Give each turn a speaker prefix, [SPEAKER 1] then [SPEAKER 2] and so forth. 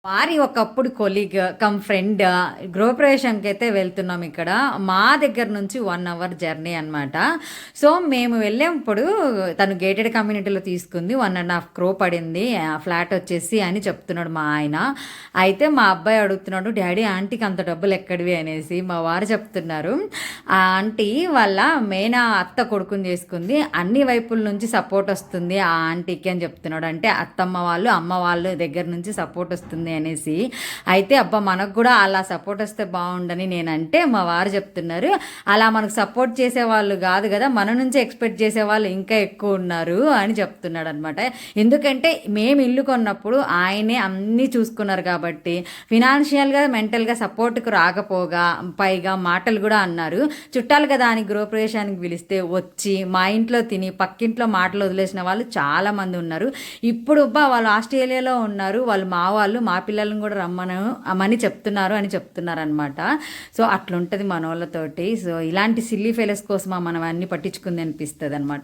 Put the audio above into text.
[SPEAKER 1] వారి ఒకప్పుడు colleague come friend గృహప్రవేశంకైతే వెళ్తున్నాం ఇక్కడ. మా దగ్గర నుంచి 1 అవర్ జర్నీ అనమాట. సో, మేము వెళ్ళేప్పుడు తను గేటెడ్ కమ్యూనిటీలో తీసుకుంది. 1.5 క్రో పడింది ఫ్లాట్ వచ్చేసి అని చెప్తున్నాడు మా ఆయన. అయితే మా అబ్బాయి అడుగుతున్నాడు, డ్యాడీ ఆంటీకి అంత డబ్బులు ఎక్కడివి అనేసి. మా వారు చెప్తున్నారు, ఆ ఆంటీ వాళ్ళ మేనా అత్త కొడుకుని చేసుకుంది. అన్ని వైపుల నుంచి సపోర్ట్ వస్తుంది ఆ ఆంటీకి అని చెప్తున్నాడు. అంటే అత్తమ్మ వాళ్ళు, అమ్మ వాళ్ళు దగ్గర నుంచి సపోర్ట్ వస్తుంది అనేసి. అయితే అబ్బా మనకు కూడా అలా సపోర్ట్ వస్తే బాగుండని నేనంటే మా వారు చెప్తున్నారు, అలా మనకు సపోర్ట్ చేసేవాళ్ళు కాదు కదా, మన నుంచి ఎక్స్పెక్ట్ చేసేవాళ్ళు ఇంకా ఎక్కువ ఉన్నారు అని చెప్తున్నాడు అనమాట. ఎందుకంటే మేము ఇల్లు కొన్నప్పుడు ఆయనే అన్నీ చూసుకున్నారు కాబట్టి ఫినాన్షియల్గా మెంటల్గా సపోర్ట్కి రాకపోగా పైగా మాటలు కూడా అన్నారు. చుట్టాలు కదా అని గృహప్రవేశానికి పిలిస్తే వచ్చి మా ఇంట్లో తిని పక్కింట్లో మాటలు వదిలేసిన వాళ్ళు చాలామంది ఉన్నారు. ఇప్పుడు వాళ్ళు ఆస్ట్రేలియాలో ఉన్నారు, వాళ్ళు మా పిల్లలను కూడా రమ్మని చెప్తున్నారు అని చెప్తున్నారు అనమాట. సో అట్లుంటుంది మన వాళ్ళతోటి. సో ఇలాంటి సిల్లీ ఫెయిల్స్ కోసం మనం అన్ని పట్టించుకుంది అనిపిస్తుంది అనమాట.